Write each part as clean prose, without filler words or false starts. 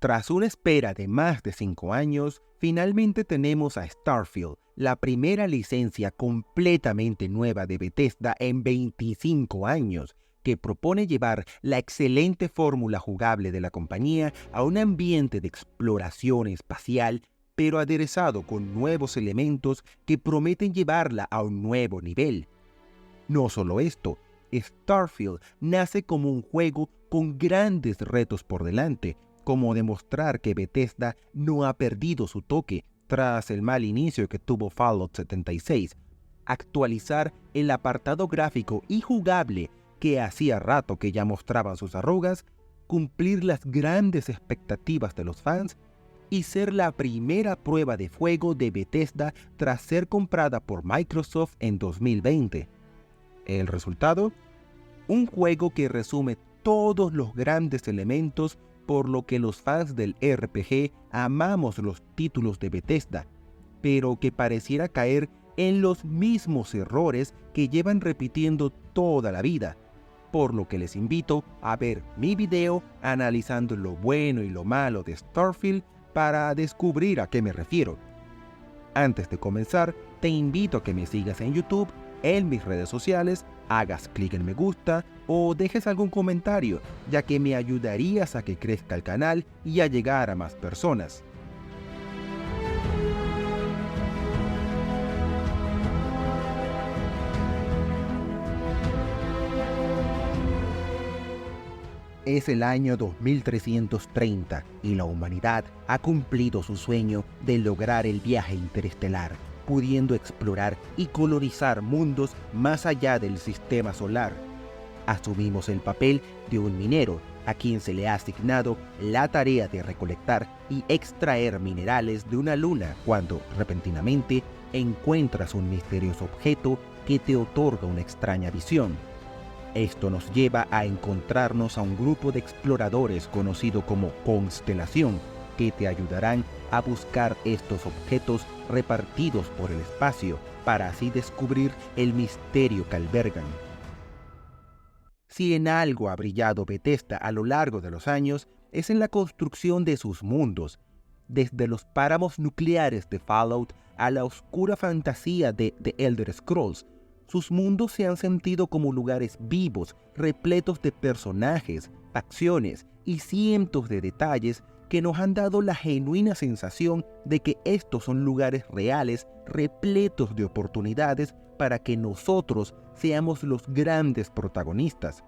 Tras una espera de más de 5 años, finalmente tenemos a Starfield, la primera licencia completamente nueva de Bethesda en 25 años, que propone llevar la excelente fórmula jugable de la compañía a un ambiente de exploración espacial, pero aderezado con nuevos elementos que prometen llevarla a un nuevo nivel. No solo esto, Starfield nace como un juego con grandes retos por delante, como demostrar que Bethesda no ha perdido su toque tras el mal inicio que tuvo Fallout 76, actualizar el apartado gráfico y jugable que hacía rato que ya mostraban sus arrugas, cumplir las grandes expectativas de los fans y ser la primera prueba de fuego de Bethesda tras ser comprada por Microsoft en 2020. ¿El resultado? Un juego que resume todos los grandes elementos por lo que los fans del RPG amamos los títulos de Bethesda, pero que pareciera caer en los mismos errores que llevan repitiendo toda la vida, por lo que les invito a ver mi video analizando lo bueno y lo malo de Starfield para descubrir a qué me refiero. Antes de comenzar, te invito a que me sigas en YouTube, en mis redes sociales, hagas clic en me gusta o dejes algún comentario, ya que me ayudarías a que crezca el canal y a llegar a más personas. Es el año 2330 y la humanidad ha cumplido su sueño de lograr el viaje interestelar, pudiendo explorar y colonizar mundos más allá del sistema solar. Asumimos el papel de un minero a quien se le ha asignado la tarea de recolectar y extraer minerales de una luna cuando, repentinamente, encuentras un misterioso objeto que te otorga una extraña visión. Esto nos lleva a encontrarnos a un grupo de exploradores conocido como Constelación, que te ayudarán a buscar estos objetos repartidos por el espacio para así descubrir el misterio que albergan. Si en algo ha brillado Bethesda a lo largo de los años, es en la construcción de sus mundos, desde los páramos nucleares de Fallout a la oscura fantasía de The Elder Scrolls. Sus mundos se han sentido como lugares vivos, repletos de personajes, facciones y cientos de detalles que nos han dado la genuina sensación de que estos son lugares reales, repletos de oportunidades para que nosotros seamos los grandes protagonistas.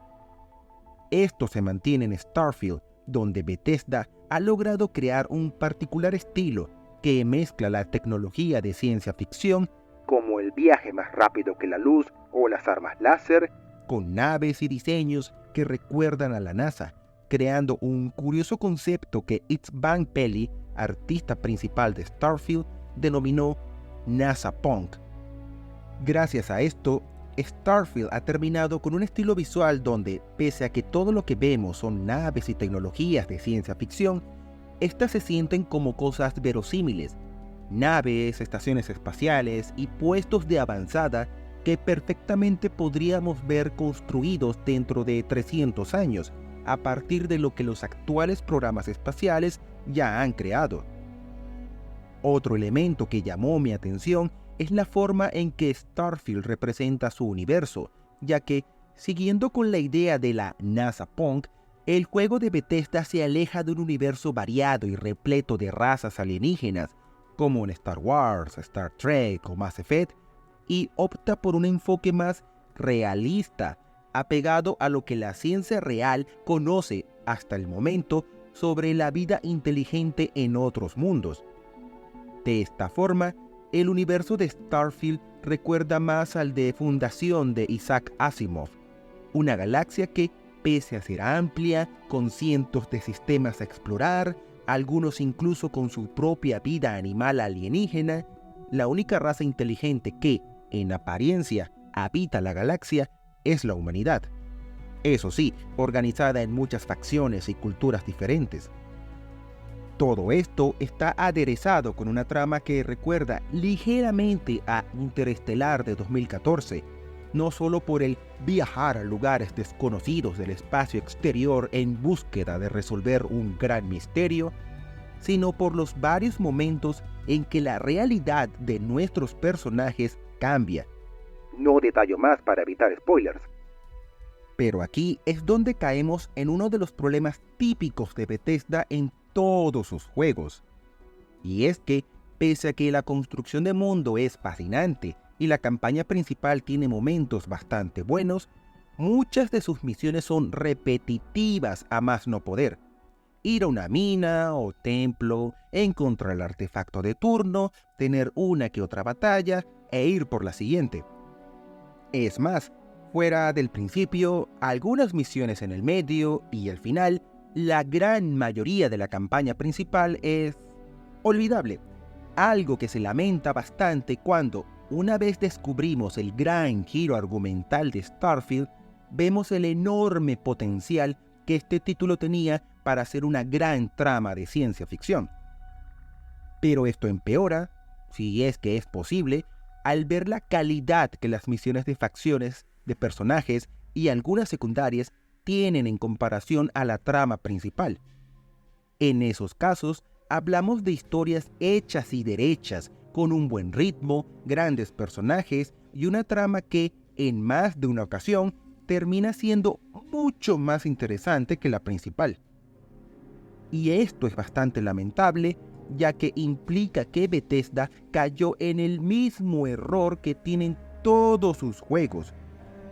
Esto se mantiene en Starfield, donde Bethesda ha logrado crear un particular estilo que mezcla la tecnología de ciencia ficción, como el viaje más rápido que la luz o las armas láser, con naves y diseños que recuerdan a la NASA, creando un curioso concepto que Itzvan Pelly, artista principal de Starfield, denominó NASA Punk. Gracias a esto, Starfield ha terminado con un estilo visual donde, pese a que todo lo que vemos son naves y tecnologías de ciencia ficción, estas se sienten como cosas verosímiles, naves, estaciones espaciales y puestos de avanzada que perfectamente podríamos ver construidos dentro de 300 años, a partir de lo que los actuales programas espaciales ya han creado. Otro elemento que llamó mi atención es la forma en que Starfield representa su universo, ya que, siguiendo con la idea de la NASA Punk, el juego de Bethesda se aleja de un universo variado y repleto de razas alienígenas, como en Star Wars, Star Trek o Mass Effect, y opta por un enfoque más realista, apegado a lo que la ciencia real conoce hasta el momento sobre la vida inteligente en otros mundos. De esta forma, el universo de Starfield recuerda más al de Fundación de Isaac Asimov, una galaxia que, pese a ser amplia, con cientos de sistemas a explorar, algunos incluso con su propia vida animal alienígena, la única raza inteligente que, en apariencia, habita la galaxia es la humanidad. Eso sí, organizada en muchas facciones y culturas diferentes. Todo esto está aderezado con una trama que recuerda ligeramente a Interestelar de 2014, no solo por el viajar a lugares desconocidos del espacio exterior en búsqueda de resolver un gran misterio, sino por los varios momentos en que la realidad de nuestros personajes cambia. No detallo más para evitar spoilers. Pero aquí es donde caemos en uno de los problemas típicos de Bethesda en todos sus juegos. Y es que, pese a que la construcción de mundo es fascinante y la campaña principal tiene momentos bastante buenos, muchas de sus misiones son repetitivas a más no poder. Ir a una mina o templo, encontrar el artefacto de turno, tener una que otra batalla e ir por la siguiente. Es más, fuera del principio, algunas misiones en el medio y el final, la gran mayoría de la campaña principal es olvidable. Algo que se lamenta bastante cuando, una vez descubrimos el gran giro argumental de Starfield, vemos el enorme potencial que este título tenía para hacer una gran trama de ciencia ficción. Pero esto empeora, si es que es posible, al ver la calidad que las misiones de facciones, de personajes y algunas secundarias tienen en comparación a la trama principal. En esos casos, hablamos de historias hechas y derechas, con un buen ritmo, grandes personajes y una trama que, en más de una ocasión, termina siendo mucho más interesante que la principal. Y esto es bastante lamentable, ya que implica que Bethesda cayó en el mismo error que tienen todos sus juegos: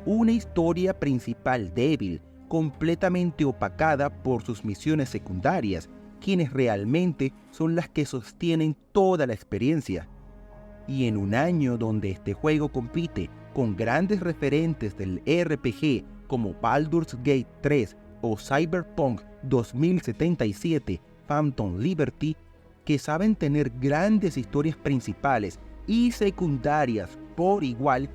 una historia principal débil, completamente opacada por sus misiones secundarias, quienes realmente son las que sostienen toda la experiencia. Y en un año donde este juego compite con grandes referentes del RPG como Baldur's Gate 3 o Cyberpunk 2077 Phantom Liberty, que saben tener grandes historias principales y secundarias por igual,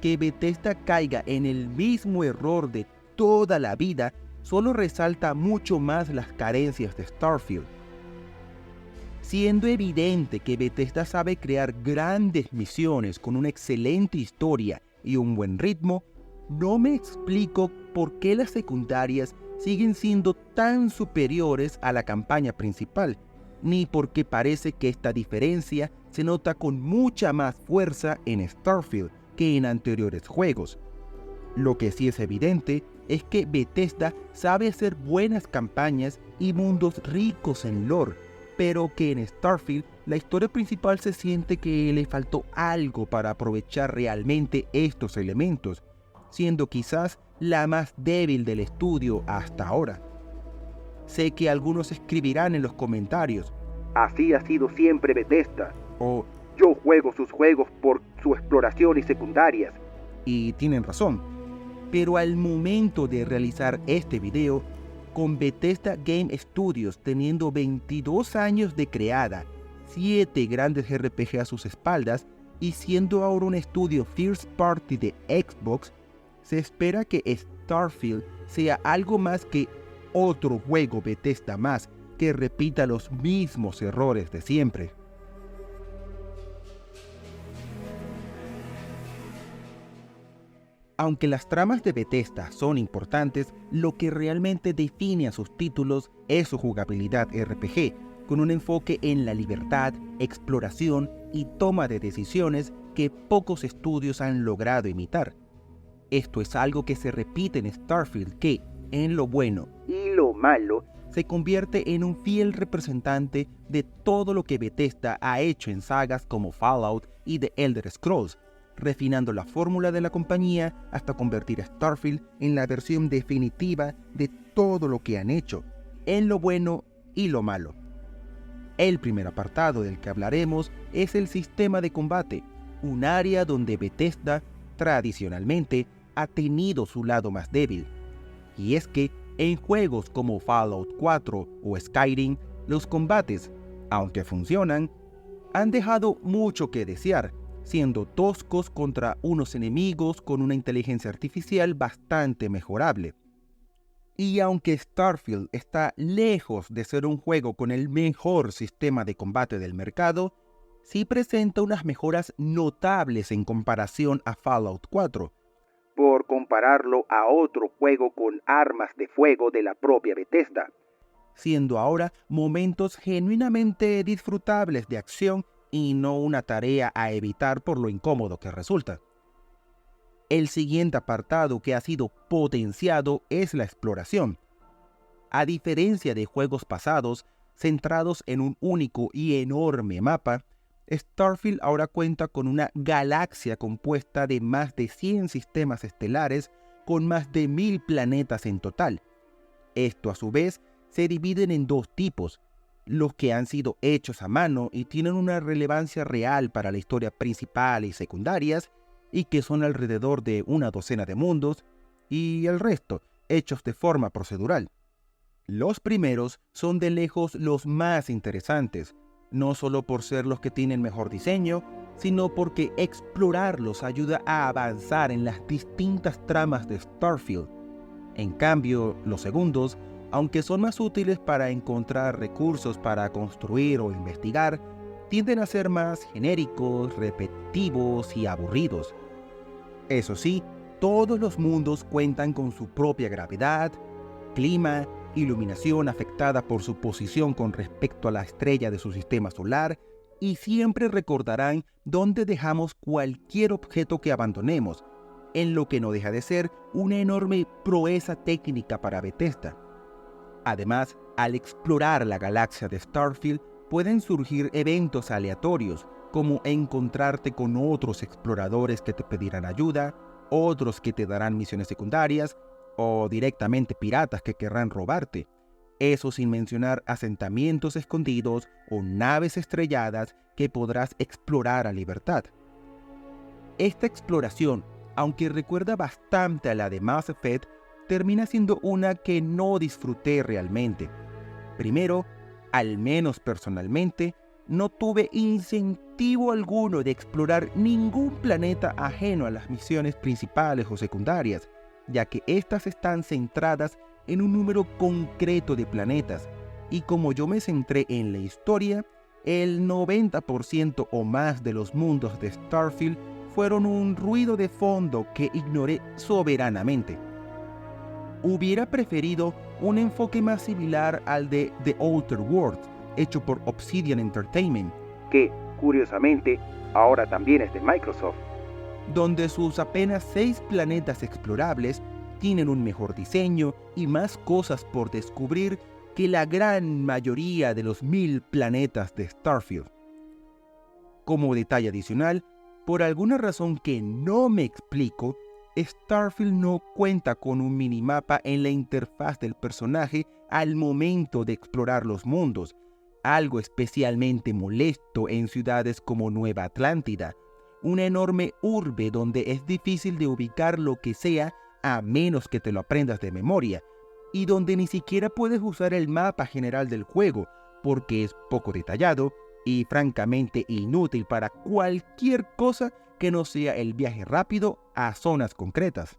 que Bethesda caiga en el mismo error de toda la vida solo resalta mucho más las carencias de Starfield. Siendo evidente que Bethesda sabe crear grandes misiones con una excelente historia y un buen ritmo, no me explico por qué las secundarias siguen siendo tan superiores a la campaña principal, ni por qué parece que esta diferencia se nota con mucha más fuerza en Starfield que en anteriores juegos. Lo que sí es evidente es que Bethesda sabe hacer buenas campañas y mundos ricos en lore, pero que en Starfield la historia principal se siente que le faltó algo para aprovechar realmente estos elementos, siendo quizás la más débil del estudio hasta ahora. Sé que algunos escribirán en los comentarios: así ha sido siempre Bethesda, o yo juego sus juegos por su exploración y secundarias. Y tienen razón, pero al momento de realizar este video, con Bethesda Game Studios teniendo 22 años de creada, 7 grandes RPG a sus espaldas y siendo ahora un estudio first party de Xbox, se espera que Starfield sea algo más que otro juego Bethesda más que repita los mismos errores de siempre. Aunque las tramas de Bethesda son importantes, lo que realmente define a sus títulos es su jugabilidad RPG, con un enfoque en la libertad, exploración y toma de decisiones que pocos estudios han logrado imitar. Esto es algo que se repite en Starfield, que, en lo bueno y lo malo, se convierte en un fiel representante de todo lo que Bethesda ha hecho en sagas como Fallout y The Elder Scrolls, refinando la fórmula de la compañía hasta convertir a Starfield en la versión definitiva de todo lo que han hecho, en lo bueno y lo malo. El primer apartado del que hablaremos es el sistema de combate, un área donde Bethesda, tradicionalmente, ha tenido su lado más débil. Y es que, en juegos como Fallout 4 o Skyrim, los combates, aunque funcionan, han dejado mucho que desear, siendo toscos contra unos enemigos con una inteligencia artificial bastante mejorable. Y aunque Starfield está lejos de ser un juego con el mejor sistema de combate del mercado, sí presenta unas mejoras notables en comparación a Fallout 4, por compararlo a otro juego con armas de fuego de la propia Bethesda, siendo ahora momentos genuinamente disfrutables de acción y no una tarea a evitar por lo incómodo que resulta. El siguiente apartado que ha sido potenciado es la exploración. A diferencia de juegos pasados, centrados en un único y enorme mapa, Starfield ahora cuenta con una galaxia compuesta de más de 100 sistemas estelares con más de 1000 planetas en total. Esto a su vez se dividen en dos tipos: los que han sido hechos a mano y tienen una relevancia real para la historia principal y secundarias, y que son alrededor de una docena de mundos, y el resto, hechos de forma procedural. Los primeros son de lejos los más interesantes, no solo por ser los que tienen mejor diseño, sino porque explorarlos ayuda a avanzar en las distintas tramas de Starfield. En cambio, los segundos, aunque son más útiles para encontrar recursos para construir o investigar, tienden a ser más genéricos, repetitivos y aburridos. Eso sí, todos los mundos cuentan con su propia gravedad, clima, iluminación afectada por su posición con respecto a la estrella de su sistema solar, y siempre recordarán dónde dejamos cualquier objeto que abandonemos, en lo que no deja de ser una enorme proeza técnica para Bethesda. Además, al explorar la galaxia de Starfield, pueden surgir eventos aleatorios, como encontrarte con otros exploradores que te pedirán ayuda, otros que te darán misiones secundarias, o directamente piratas que querrán robarte. Eso sin mencionar asentamientos escondidos o naves estrelladas que podrás explorar a libertad. Esta exploración, aunque recuerda bastante a la de Mass Effect, termina siendo una que no disfruté realmente. Primero, al menos personalmente, no tuve incentivo alguno de explorar ningún planeta ajeno a las misiones principales o secundarias, ya que éstas están centradas en un número concreto de planetas, y como yo me centré en la historia, el 90% o más de los mundos de Starfield fueron un ruido de fondo que ignoré soberanamente. Hubiera preferido un enfoque más similar al de The Outer Worlds, hecho por Obsidian Entertainment, que, curiosamente, ahora también es de Microsoft, donde sus apenas 6 planetas explorables tienen un mejor diseño y más cosas por descubrir que la gran mayoría de los 1000 planetas de Starfield. Como detalle adicional, por alguna razón que no me explico, Starfield no cuenta con un minimapa en la interfaz del personaje al momento de explorar los mundos, algo especialmente molesto en ciudades como Nueva Atlántida, una enorme urbe donde es difícil de ubicar lo que sea a menos que te lo aprendas de memoria, y donde ni siquiera puedes usar el mapa general del juego, porque es poco detallado y francamente inútil para cualquier cosa que no sea el viaje rápido a zonas concretas.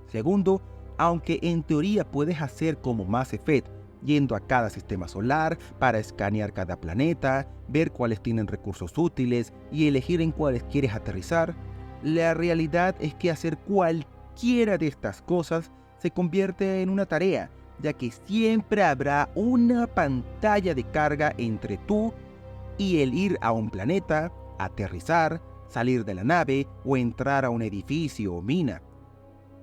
Segundo, aunque en teoría puedes hacer como Mass Effect, yendo a cada sistema solar para escanear cada planeta, ver cuáles tienen recursos útiles y elegir en cuáles quieres aterrizar, la realidad es que hacer cualquiera de estas cosas se convierte en una tarea, ya que siempre habrá una pantalla de carga entre tú y el ir a un planeta, aterrizar, salir de la nave o entrar a un edificio o mina.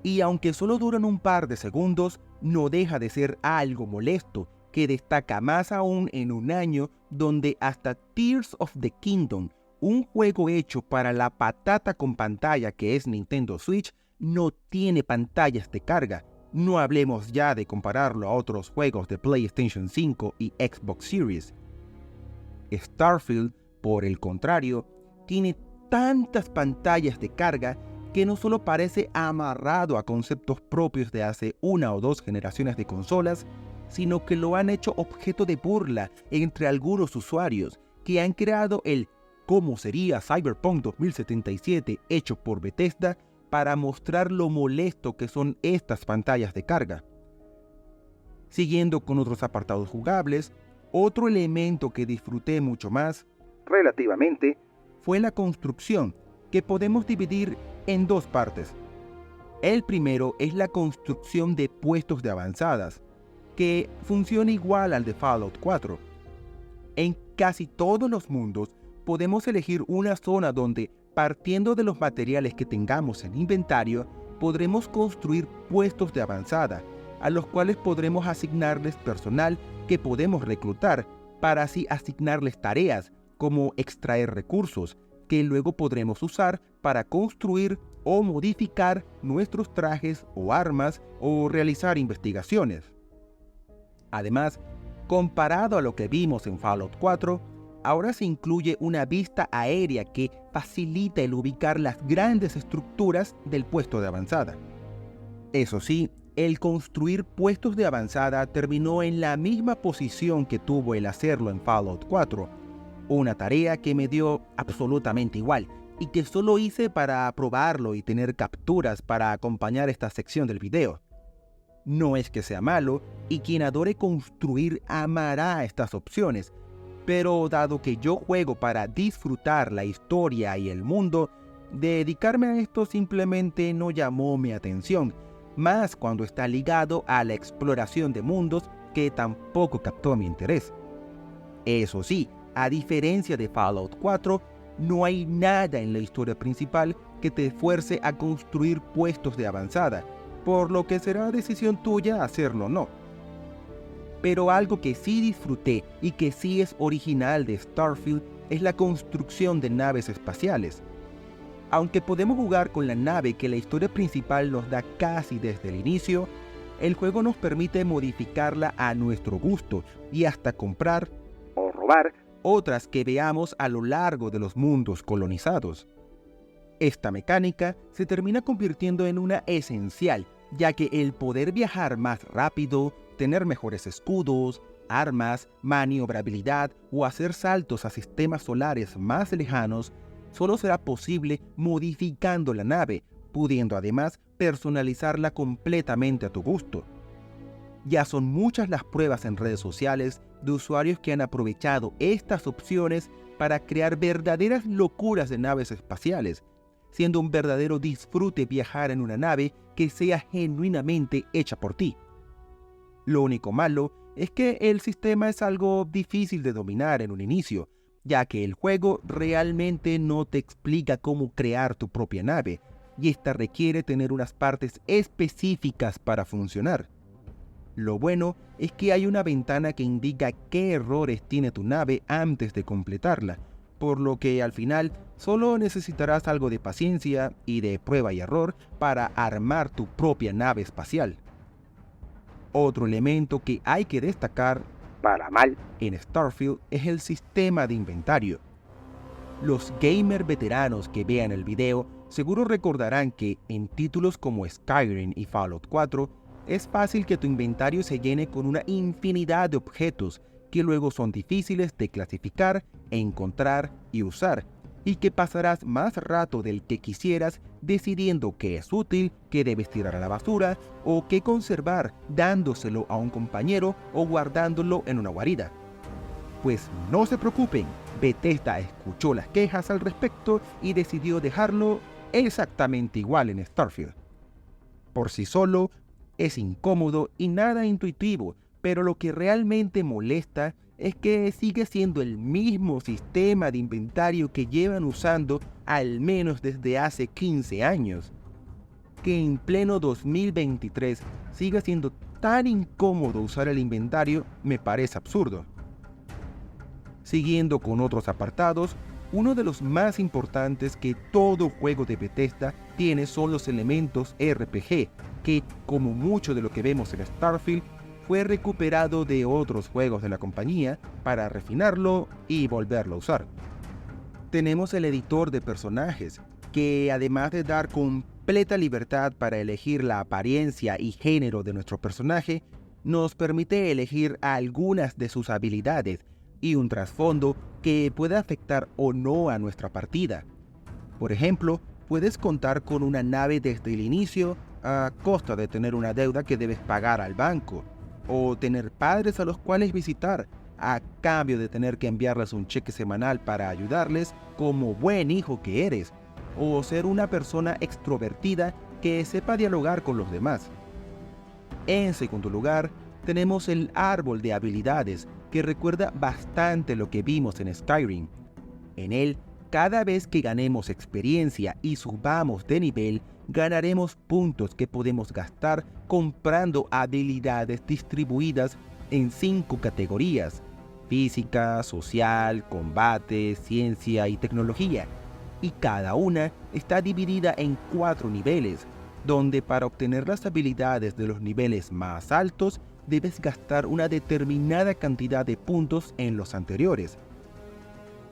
Y aunque solo duran un par de segundos, no deja de ser algo molesto, que destaca más aún en un año donde hasta Tears of the Kingdom, un juego hecho para la patata con pantalla que es Nintendo Switch, no tiene pantallas de carga. No hablemos ya de compararlo a otros juegos de PlayStation 5 y Xbox Series. Starfield, por el contrario, tiene tantas pantallas de carga que no solo parece amarrado a conceptos propios de hace 1 o 2 generaciones de consolas, sino que lo han hecho objeto de burla entre algunos usuarios que han creado el "¿Cómo sería Cyberpunk 2077?" hecho por Bethesda para mostrar lo molesto que son estas pantallas de carga. Siguiendo con otros apartados jugables, otro elemento que disfruté mucho más, relativamente, fue la construcción, que podemos dividir en 2 partes. El primero es la construcción de puestos de avanzadas, que funciona igual al de Fallout 4. En casi todos los mundos podemos elegir una zona donde, partiendo de los materiales que tengamos en inventario, podremos construir puestos de avanzada, a los cuales podremos asignarles personal que podemos reclutar, para así asignarles tareas como extraer recursos, que luego podremos usar para construir o modificar nuestros trajes o armas o realizar investigaciones. Además, comparado a lo que vimos en Fallout 4, ahora se incluye una vista aérea que facilita el ubicar las grandes estructuras del puesto de avanzada. Eso sí, el construir puestos de avanzada terminó en la misma posición que tuvo el hacerlo en Fallout 4, una tarea que me dio absolutamente igual y que solo hice para probarlo y tener capturas para acompañar esta sección del video. No es que sea malo, y quien adore construir amará estas opciones, pero dado que yo juego para disfrutar la historia y el mundo, dedicarme a esto simplemente no llamó mi atención, más cuando está ligado a la exploración de mundos que tampoco captó mi interés. Eso sí, a diferencia de Fallout 4, no hay nada en la historia principal que te fuerce a construir puestos de avanzada, por lo que será decisión tuya hacerlo o no. Pero algo que sí disfruté y que sí es original de Starfield es la construcción de naves espaciales. Aunque podemos jugar con la nave que la historia principal nos da casi desde el inicio, el juego nos permite modificarla a nuestro gusto y hasta comprar o robar otras que veamos a lo largo de los mundos colonizados. Esta mecánica se termina convirtiendo en una esencial, ya que el poder viajar más rápido, tener mejores escudos, armas, maniobrabilidad o hacer saltos a sistemas solares más lejanos solo será posible modificando la nave, pudiendo además personalizarla completamente a tu gusto. Ya son muchas las pruebas en redes sociales de usuarios que han aprovechado estas opciones para crear verdaderas locuras de naves espaciales, siendo un verdadero disfrute viajar en una nave que sea genuinamente hecha por ti. Lo único malo es que el sistema es algo difícil de dominar en un inicio, ya que el juego realmente no te explica cómo crear tu propia nave, y esta requiere tener unas partes específicas para funcionar. Lo bueno es que hay una ventana que indica qué errores tiene tu nave antes de completarla, por lo que al final solo necesitarás algo de paciencia y de prueba y error para armar tu propia nave espacial. Otro elemento que hay que destacar, para mal, en Starfield es el sistema de inventario. Los gamer veteranos que vean el video seguro recordarán que en títulos como Skyrim y Fallout 4 es fácil que tu inventario se llene con una infinidad de objetos que luego son difíciles de clasificar, encontrar y usar, y que pasarás más rato del que quisieras decidiendo qué es útil, qué debes tirar a la basura o qué conservar, dándoselo a un compañero o guardándolo en una guarida. Pues no se preocupen, Bethesda escuchó las quejas al respecto y decidió dejarlo exactamente igual en Starfield. Por sí solo, es incómodo y nada intuitivo, pero lo que realmente molesta es que sigue siendo el mismo sistema de inventario que llevan usando al menos desde hace 15 años. Que en pleno 2023 siga siendo tan incómodo usar el inventario me parece absurdo. Siguiendo con otros apartados, uno de los más importantes que todo juego de Bethesda tiene son los elementos RPG, que, como mucho de lo que vemos en Starfield, fue recuperado de otros juegos de la compañía para refinarlo y volverlo a usar. Tenemos el editor de personajes, que además de dar completa libertad para elegir la apariencia y género de nuestro personaje, nos permite elegir algunas de sus habilidades y un trasfondo que puede afectar o no a nuestra partida. Por ejemplo, puedes contar con una nave desde el inicio a costa de tener una deuda que debes pagar al banco, o tener padres a los cuales visitar a cambio de tener que enviarles un cheque semanal para ayudarles como buen hijo que eres, o ser una persona extrovertida que sepa dialogar con los demás. En segundo lugar, tenemos el árbol de habilidades, que recuerda bastante lo que vimos en Skyrim. En él, cada vez que ganemos experiencia y subamos de nivel, ganaremos puntos que podemos gastar comprando habilidades distribuidas en 5 categorías: física, social, combate, ciencia y tecnología. Y cada una está dividida en 4 niveles, donde para obtener las habilidades de los niveles más altos, debes gastar una determinada cantidad de puntos en los anteriores.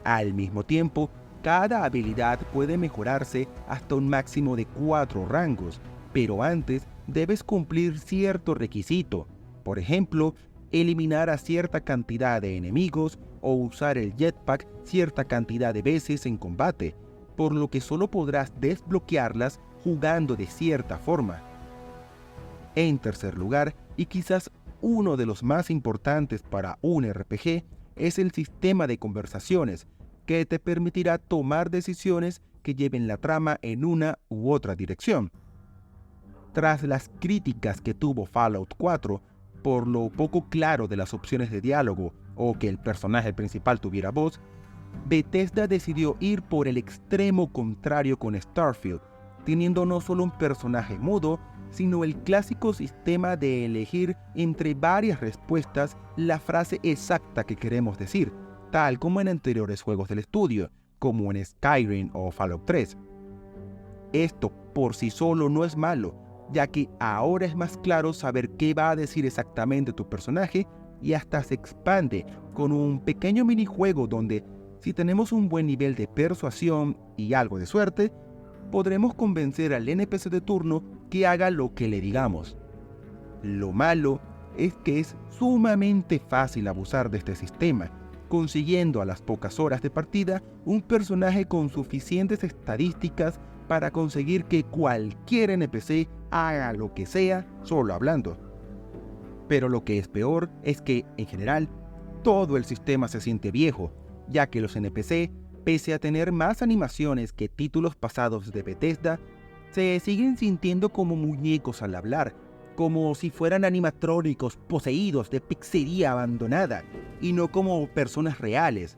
Al mismo tiempo, cada habilidad puede mejorarse hasta un máximo de 4 rangos, pero antes debes cumplir cierto requisito. Por ejemplo, eliminar a cierta cantidad de enemigos o usar el jetpack cierta cantidad de veces en combate, por lo que solo podrás desbloquearlas jugando de cierta forma. En tercer lugar, y quizás uno de los más importantes para un RPG, es el sistema de conversaciones, que te permitirá tomar decisiones que lleven la trama en una u otra dirección. Tras las críticas que tuvo Fallout 4 por lo poco claro de las opciones de diálogo o que el personaje principal tuviera voz, Bethesda decidió ir por el extremo contrario con Starfield, teniendo no solo un personaje mudo, sino el clásico sistema de elegir entre varias respuestas la frase exacta que queremos decir, tal como en anteriores juegos del estudio, como en Skyrim o Fallout 3. Esto por sí solo no es malo, ya que ahora es más claro saber qué va a decir exactamente tu personaje, y hasta se expande con un pequeño minijuego donde, si tenemos un buen nivel de persuasión y algo de suerte, podremos convencer al NPC de turno que haga lo que le digamos. Lo malo es que es sumamente fácil abusar de este sistema, consiguiendo a las pocas horas de partida un personaje con suficientes estadísticas para conseguir que cualquier NPC haga lo que sea solo hablando. Pero lo que es peor es que, en general, todo el sistema se siente viejo, ya que los NPC, pese a tener más animaciones que títulos pasados de Bethesda, se siguen sintiendo como muñecos al hablar, como si fueran animatrónicos poseídos de pixería abandonada, y no como personas reales.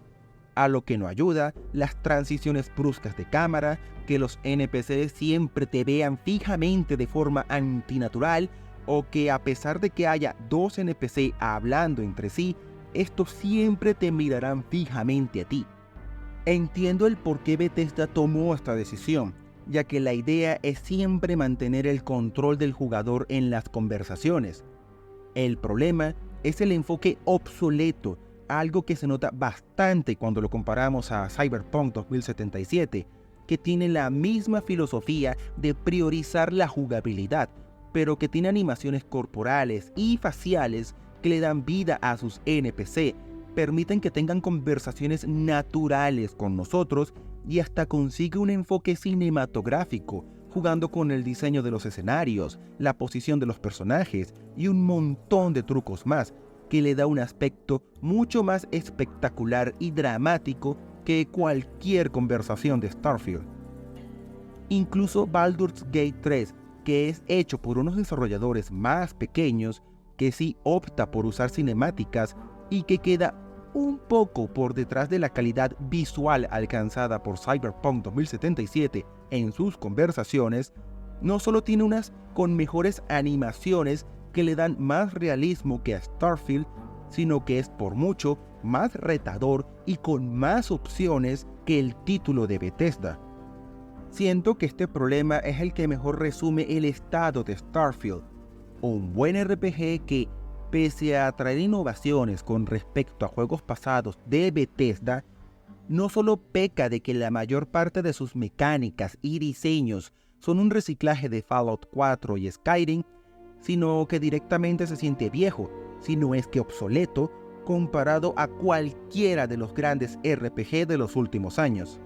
A lo que no ayuda las transiciones bruscas de cámara, que los NPCs siempre te vean fijamente de forma antinatural, o que a pesar de que haya 2 NPC hablando entre sí, estos siempre te mirarán fijamente a ti. Entiendo el por qué Bethesda tomó esta decisión, ya que la idea es siempre mantener el control del jugador en las conversaciones. El problema es el enfoque obsoleto, algo que se nota bastante cuando lo comparamos a Cyberpunk 2077, que tiene la misma filosofía de priorizar la jugabilidad, pero que tiene animaciones corporales y faciales que le dan vida a sus NPC, permiten que tengan conversaciones naturales con nosotros y hasta consigue un enfoque cinematográfico, jugando con el diseño de los escenarios, la posición de los personajes y un montón de trucos más, que le da un aspecto mucho más espectacular y dramático que cualquier conversación de Starfield. Incluso Baldur's Gate 3, que es hecho por unos desarrolladores más pequeños, que sí opta por usar cinemáticas y que queda un poco por detrás de la calidad visual alcanzada por Cyberpunk 2077 en sus conversaciones, no solo tiene unas con mejores animaciones que le dan más realismo que a Starfield, sino que es por mucho más retador y con más opciones que el título de Bethesda. Siento que este problema es el que mejor resume el estado de Starfield, un buen RPG que, pese a traer innovaciones con respecto a juegos pasados de Bethesda, no solo peca de que la mayor parte de sus mecánicas y diseños son un reciclaje de Fallout 4 y Skyrim, sino que directamente se siente viejo, si no es que obsoleto, comparado a cualquiera de los grandes RPG de los últimos años.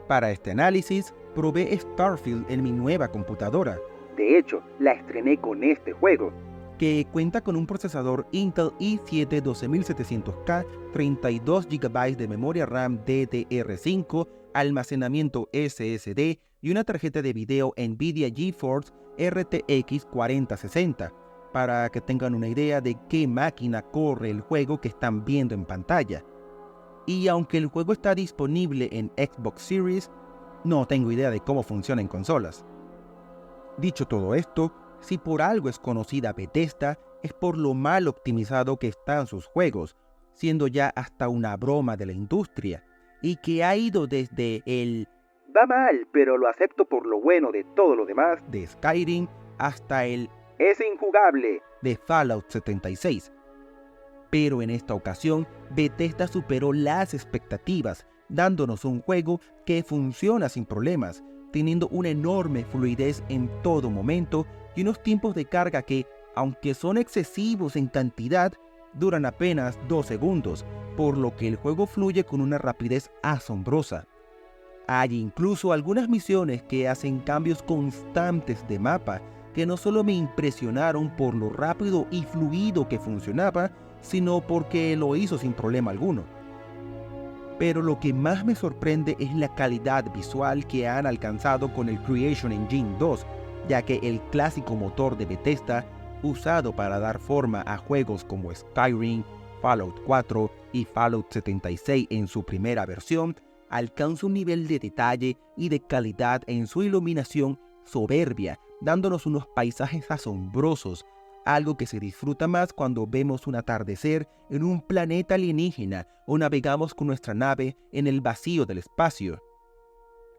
Para este análisis, probé Starfield en mi nueva computadora. De hecho, la estrené con este juego. que cuenta con un procesador Intel i7 12700K, 32 GB de memoria RAM DDR5, almacenamiento SSD y una tarjeta de video Nvidia GeForce RTX 4060, para que tengan una idea de qué máquina corre el juego que están viendo en pantalla. Y aunque el juego está disponible en Xbox Series, no tengo idea de cómo funciona en consolas. Dicho todo esto, si por algo es conocida Bethesda, es por lo mal optimizado que están sus juegos, siendo ya hasta una broma de la industria, y que ha ido desde el "va mal, pero lo acepto por lo bueno de todo lo demás" de Skyrim, hasta el "es injugable" de Fallout 76. Pero en esta ocasión, Bethesda superó las expectativas, dándonos un juego que funciona sin problemas, teniendo una enorme fluidez en todo momento y unos tiempos de carga que, aunque son excesivos en cantidad, duran apenas 2 segundos, por lo que el juego fluye con una rapidez asombrosa. Hay incluso algunas misiones que hacen cambios constantes de mapa que no solo me impresionaron por lo rápido y fluido que funcionaba, sino porque lo hizo sin problema alguno. Pero lo que más me sorprende es la calidad visual que han alcanzado con el Creation Engine 2, ya que el clásico motor de Bethesda, usado para dar forma a juegos como Skyrim, Fallout 4 y Fallout 76 en su primera versión, alcanza un nivel de detalle y de calidad en su iluminación soberbia, dándonos unos paisajes asombrosos, algo que se disfruta más cuando vemos un atardecer en un planeta alienígena o navegamos con nuestra nave en el vacío del espacio.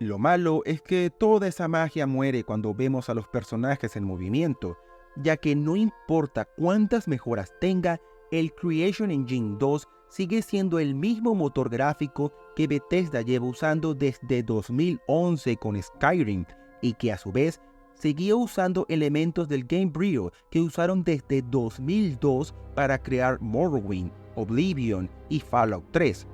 Lo malo es que toda esa magia muere cuando vemos a los personajes en movimiento, ya que no importa cuántas mejoras tenga, el Creation Engine 2 sigue siendo el mismo motor gráfico que Bethesda lleva usando desde 2011 con Skyrim, y que a su vez seguía usando elementos del Gamebryo que usaron desde 2002 para crear Morrowind, Oblivion y Fallout 3.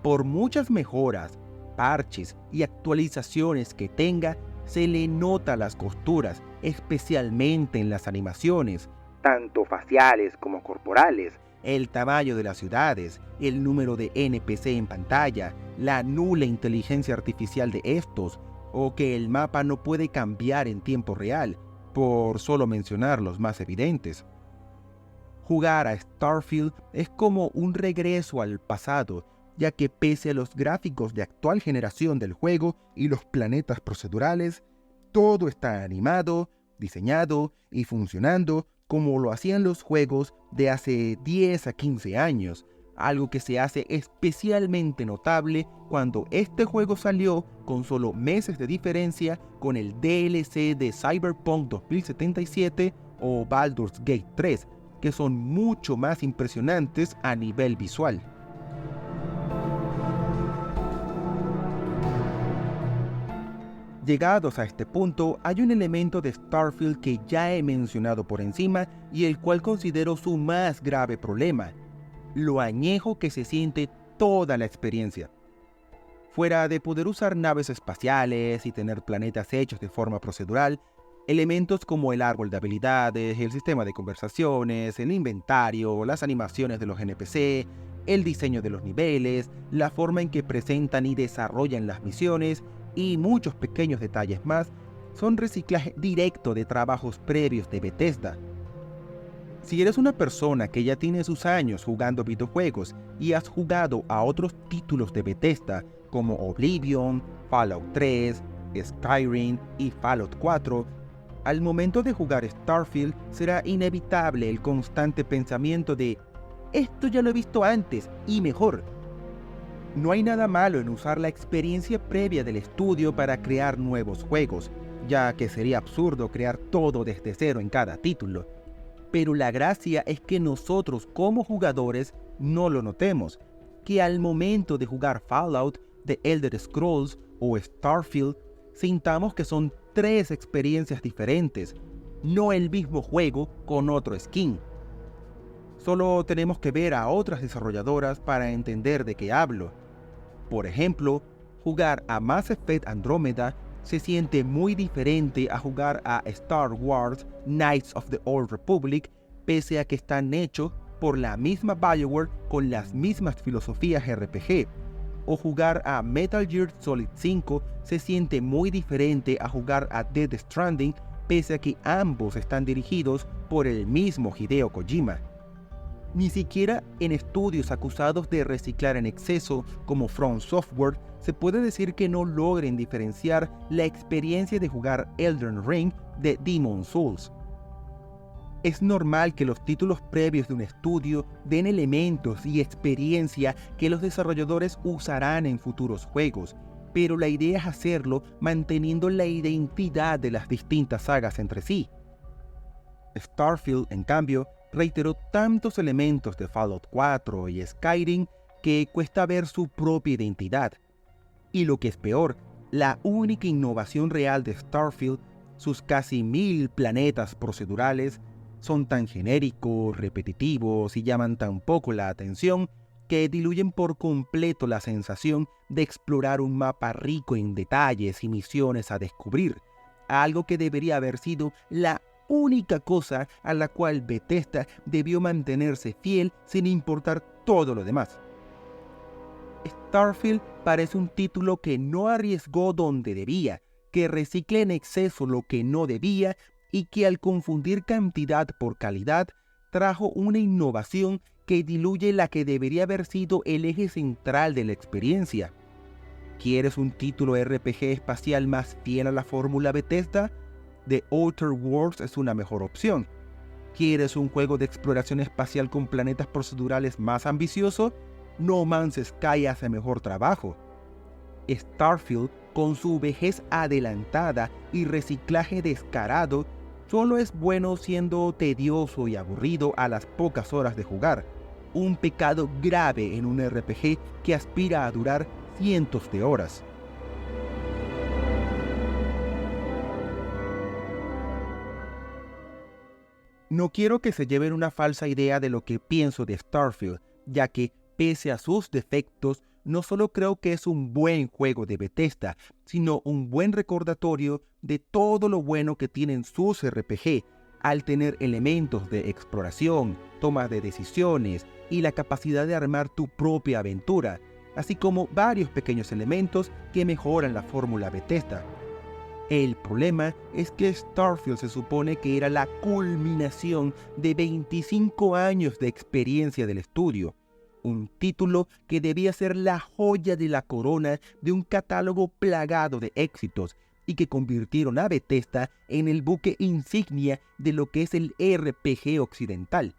Por muchas mejoras, parches y actualizaciones que tenga, se le nota las costuras, especialmente en las animaciones, tanto faciales como corporales, el tamaño de las ciudades, el número de NPC en pantalla, la nula inteligencia artificial de estos, o que el mapa no puede cambiar en tiempo real, por solo mencionar los más evidentes. Jugar a Starfield es como un regreso al pasado, ya que pese a los gráficos de actual generación del juego y los planetas procedurales, todo está animado, diseñado y funcionando como lo hacían los juegos de hace 10 a 15 años, algo que se hace especialmente notable cuando este juego salió con solo meses de diferencia con el DLC de Cyberpunk 2077 o Baldur's Gate 3, que son mucho más impresionantes a nivel visual. Llegados a este punto, hay un elemento de Starfield que ya he mencionado por encima y el cual considero su más grave problema: lo añejo que se siente toda la experiencia. Fuera de poder usar naves espaciales y tener planetas hechos de forma procedural, elementos como el árbol de habilidades, el sistema de conversaciones, el inventario, las animaciones de los NPC, el diseño de los niveles, la forma en que presentan y desarrollan las misiones y muchos pequeños detalles más, son reciclaje directo de trabajos previos de Bethesda. Si eres una persona que ya tiene sus años jugando videojuegos y has jugado a otros títulos de Bethesda como Oblivion, Fallout 3, Skyrim y Fallout 4, al momento de jugar Starfield será inevitable el constante pensamiento de "esto ya lo he visto antes y mejor". No hay nada malo en usar la experiencia previa del estudio para crear nuevos juegos, ya que sería absurdo crear todo desde cero en cada título. Pero la gracia es que nosotros como jugadores no lo notemos, que al momento de jugar Fallout, The Elder Scrolls o Starfield, sintamos que son 3 experiencias diferentes, no el mismo juego con otro skin. Solo tenemos que ver a otras desarrolladoras para entender de qué hablo. Por ejemplo, jugar a Mass Effect Andromeda se siente muy diferente a jugar a Star Wars Knights of the Old Republic, pese a que están hechos por la misma BioWare con las mismas filosofías RPG. O jugar a Metal Gear Solid 5 se siente muy diferente a jugar a Death Stranding, pese a que ambos están dirigidos por el mismo Hideo Kojima. Ni siquiera en estudios acusados de reciclar en exceso como From Software se puede decir que no logren diferenciar la experiencia de jugar Elden Ring de Demon's Souls. Es normal que los títulos previos de un estudio den elementos y experiencia que los desarrolladores usarán en futuros juegos, pero la idea es hacerlo manteniendo la identidad de las distintas sagas entre sí. Starfield, en cambio, reiteró tantos elementos de Fallout 4 y Skyrim que cuesta ver su propia identidad. Y lo que es peor, la única innovación real de Starfield, sus casi 1000 planetas procedurales, son tan genéricos, repetitivos y llaman tan poco la atención que diluyen por completo la sensación de explorar un mapa rico en detalles y misiones a descubrir, algo que debería haber sido la única cosa a la cual Bethesda debió mantenerse fiel sin importar todo lo demás. Starfield parece un título que no arriesgó donde debía, que recicla en exceso lo que no debía y que al confundir cantidad por calidad trajo una innovación que diluye la que debería haber sido el eje central de la experiencia. ¿Quieres un título RPG espacial más fiel a la fórmula Bethesda? The Outer Worlds es una mejor opción. ¿Quieres un juego de exploración espacial con planetas procedurales más ambicioso? No Man's Sky hace mejor trabajo. Starfield, con su vejez adelantada y reciclaje descarado, solo es bueno siendo tedioso y aburrido a las pocas horas de jugar, un pecado grave en un RPG que aspira a durar cientos de horas. No quiero que se lleven una falsa idea de lo que pienso de Starfield, ya que, pese a sus defectos, no solo creo que es un buen juego de Bethesda, sino un buen recordatorio de todo lo bueno que tienen sus RPG, al tener elementos de exploración, toma de decisiones y la capacidad de armar tu propia aventura, así como varios pequeños elementos que mejoran la fórmula Bethesda. El problema es que Starfield se supone que era la culminación de 25 años de experiencia del estudio, un título que debía ser la joya de la corona de un catálogo plagado de éxitos y que convirtieron a Bethesda en el buque insignia de lo que es el RPG occidental.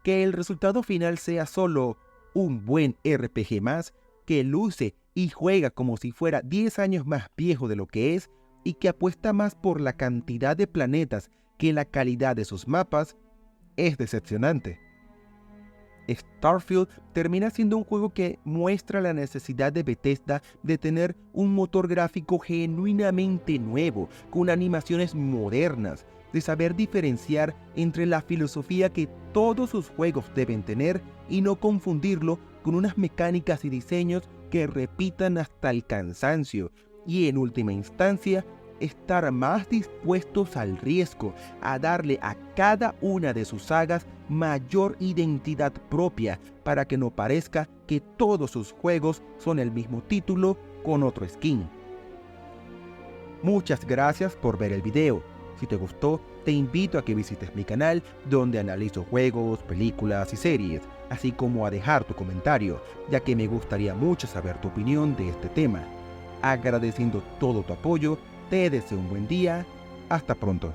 Que el resultado final sea solo un buen RPG más, que luce y juega como si fuera 10 años más viejo de lo que es, y que apuesta más por la cantidad de planetas que la calidad de sus mapas, es decepcionante. Starfield termina siendo un juego que muestra la necesidad de Bethesda de tener un motor gráfico genuinamente nuevo, con animaciones modernas, de saber diferenciar entre la filosofía que todos sus juegos deben tener y no confundirlo con unas mecánicas y diseños que repitan hasta el cansancio, y en última instancia, estar más dispuestos al riesgo, a darle a cada una de sus sagas mayor identidad propia para que no parezca que todos sus juegos son el mismo título con otro skin. Muchas gracias por ver el video. Si te gustó, te invito a que visites mi canal donde analizo juegos, películas y series, así como a dejar tu comentario, ya que me gustaría mucho saber tu opinión de este tema. Agradeciendo todo tu apoyo, te deseo un buen día. Hasta pronto.